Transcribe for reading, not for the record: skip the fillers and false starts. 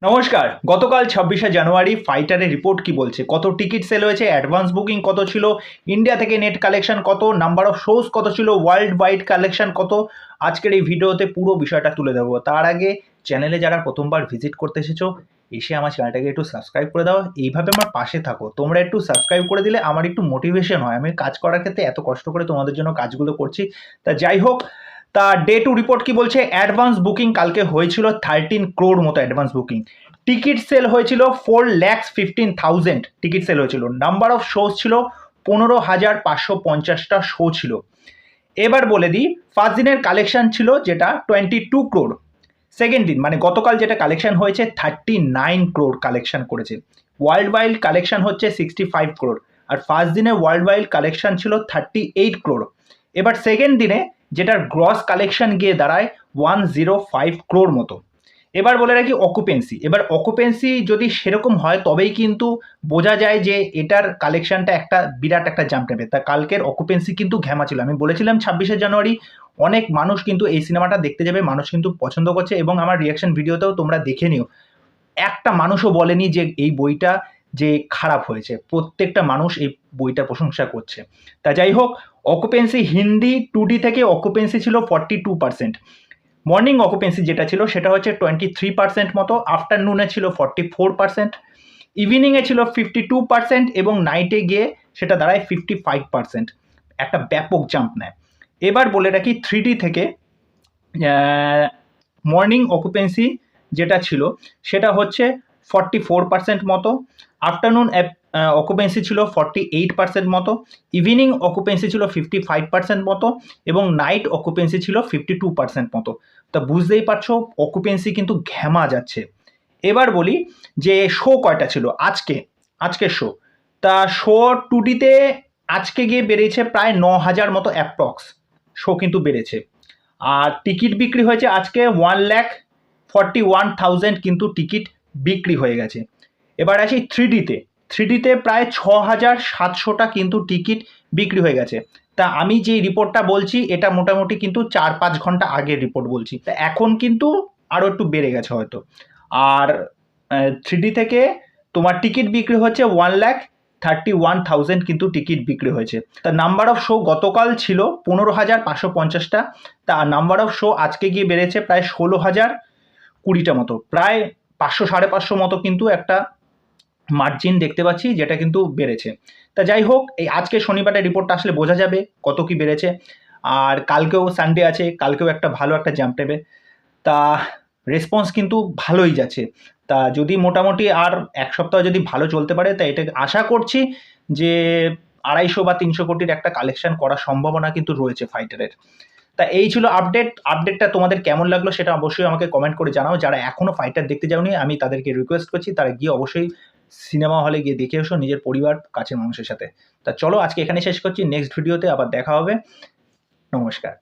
নমস্কার। গতকাল ২৬শে জানুয়ারি ফাইটারের রিপোর্ট কি বলছে, কত টিকিট সেল হয়েছে, অ্যাডভান্স বুকিং কত ছিল, ইন্ডিয়া থেকে নেট কালেকশন কত, নাম্বার অফ শোজ কত ছিল, ওয়ার্ল্ড ওয়াইড কালেকশন কত, আজকের এই ভিডিওতে পুরো বিষয়টা তুলে দেবো। তার আগে চ্যানেলে যারা প্রথমবার ভিজিট করতে এসেছো, এসে আমার চ্যানেলটাকে একটু সাবস্ক্রাইব করে দাও, এইভাবে আমার পাশে থাকো। তোমরা একটু সাবস্ক্রাইব করে দিলে আমার একটু মোটিভেশন হয়, আমি কাজ করার ক্ষেত্রে এত কষ্ট করে তোমাদের জন্য কাজগুলো করছি। তা যাই হোক, তা ডে টু রিপোর্ট কি বলছে, অ্যাডভান্স বুকিং কালকে হয়েছিল 13 crore মতো অ্যাডভান্স বুকিং। টিকিট সেল হয়েছিল 4,15,000 টিকিট সেল হয়েছিল। নাম্বার অফ শোজ ছিল 15,550টা শো ছিল। এবার বলে দিই, ফার্স্ট দিনের কালেকশন ছিল যেটা 22 crore। সেকেন্ড দিন মানে গতকাল যেটা কালেকশন হয়েছে 39 crore কালেকশন করেছে। ওয়ার্ল্ড ওয়াইড কালেকশন হচ্ছে 65 crore, আর ফার্স্ট দিনে ওয়ার্ল্ড ওয়াইড কালেকশন ছিল 38 crore। এবার সেকেন্ড দিনে যেটার গ্রস কালেকশন গিয়ে দাঁড়ায় 105 crore মতো। এবার বলে রাখি অকুপেন্সি, এবার অকুপেন্সি যদি সেরকম হয় তবেই কিন্তু বোঝা যায় যে এটার কালেকশনটা একটা বিরাট একটা জাম্প নেবে। তা কালকের অকুপেন্সি কিন্তু ঘ্যামা ছিল। আমি বলেছিলাম 26শে জানুয়ারি অনেক মানুষ কিন্তু এই সিনেমাটা দেখতে যাবে, মানুষ কিন্তু পছন্দ করছে, এবং আমার রিয়াকশন ভিডিওতেও তোমরা দেখে নিও, একটা মানুষও বলেনি যে এই বইটা যে খারাপ হয়েছে। প্রত্যেকটা মানুষ এই বইটার প্রশংসা করছে। তা যাই হোক, অকুপেন্সি হিন্দি 2D থেকে অকুপেন্সি ছিল 42%। মর্নিং অকুপেন্সি যেটা ছিল সেটা হচ্ছে 23% মতো, আফটারনুনে ছিল 44%, ইভিনিংয়ে ছিল 52%, এবং নাইটে গিয়ে সেটা দাঁড়ায় 55%। একটা ব্যাপক জাম্প নেয়। এবার বলে রাখি 3D থেকে মর্নিং অকুপেন্সি যেটা ছিল সেটা হচ্ছে 44% মতো, আফটারনুন অকুপেন্সি ছিল 48% মতো, ইভিনিং অকুপেন্সি ছিল 55% মতো, এবং নাইট অকুপেন্সি ছিল 52% মতো। তা বুঝতেই পারছো অকুপেন্সি কিন্তু ঘ্যামা যাচ্ছে। এবার বলি যে শো কয়টা ছিল আজকের শো। তা শো 2Dতে আজকে গিয়ে বেড়েছে প্রায় 9,000 মতো অ্যাপ্রক্স শো কিন্তু বেড়েছে। আর টিকিট বিক্রি হয়েছে আজকে 1,41,000 কিন্তু টিকিট বিক্রি হয়ে গেছে। এবার আসি 3Dতে প্রায় 6,700টা কিন্তু টিকিট বিক্রি হয়ে গেছে। তা আমি যে রিপোর্টটা বলছি এটা মোটামুটি কিন্তু 4-5 ঘন্টা আগের রিপোর্ট বলছি। তা এখন কিন্তু আরও একটু বেড়ে গেছে হয়তো। আর 3D থেকে তোমার টিকিট বিক্রি হচ্ছে 1,31,000 কিন্তু টিকিট বিক্রি হয়েছে। তা নাম্বার অফ শো গতকাল ছিল 15,550টা, তা নাম্বার অফ শো আজকে গিয়ে বেড়েছে প্রায় 16,020টা মতো, প্রায় 500-550 মতো কিন্তু একটা মার্জিন দেখতে পাচ্ছি, যেটা কিন্তু বেড়েছে। তা যাই হোক, এই আজকে শনিবারের রিপোর্টটা আসলে বোঝা যাবে কত কি বেড়েছে। আর কালকেও সানডে আছে, কালকেও একটা ভালো একটা জাম্প নেবে। তা রেসপন্স কিন্তু ভালোই যাচ্ছে। তা যদি মোটামুটি আর এক সপ্তাহ যদি ভালো চলতে পারে, তা এটা আশা করছি যে 250 বা 300 কোটির একটা কালেকশন করার সম্ভাবনা কিন্তু রয়েছে ফাইটারের। তা এই ছিল আপডেটটা তোমাদের কেমন লাগলো সেটা অবশ্যই আমাকে কমেন্ট করে জানাও। যারা এখনো ফাইটার দেখতে যাওনি আমি তাদেরকে রিকোয়েস্ট করছি তারা গিয়ে অবশ্যই সিনেমা হলে গিয়ে দেখে এসো নিজের পরিবার কাছের মানুষের সাথে। তা চলো আজকে এখানে শেষ করছি, নেক্সট ভিডিওতে আবার দেখা হবে। নমস্কার।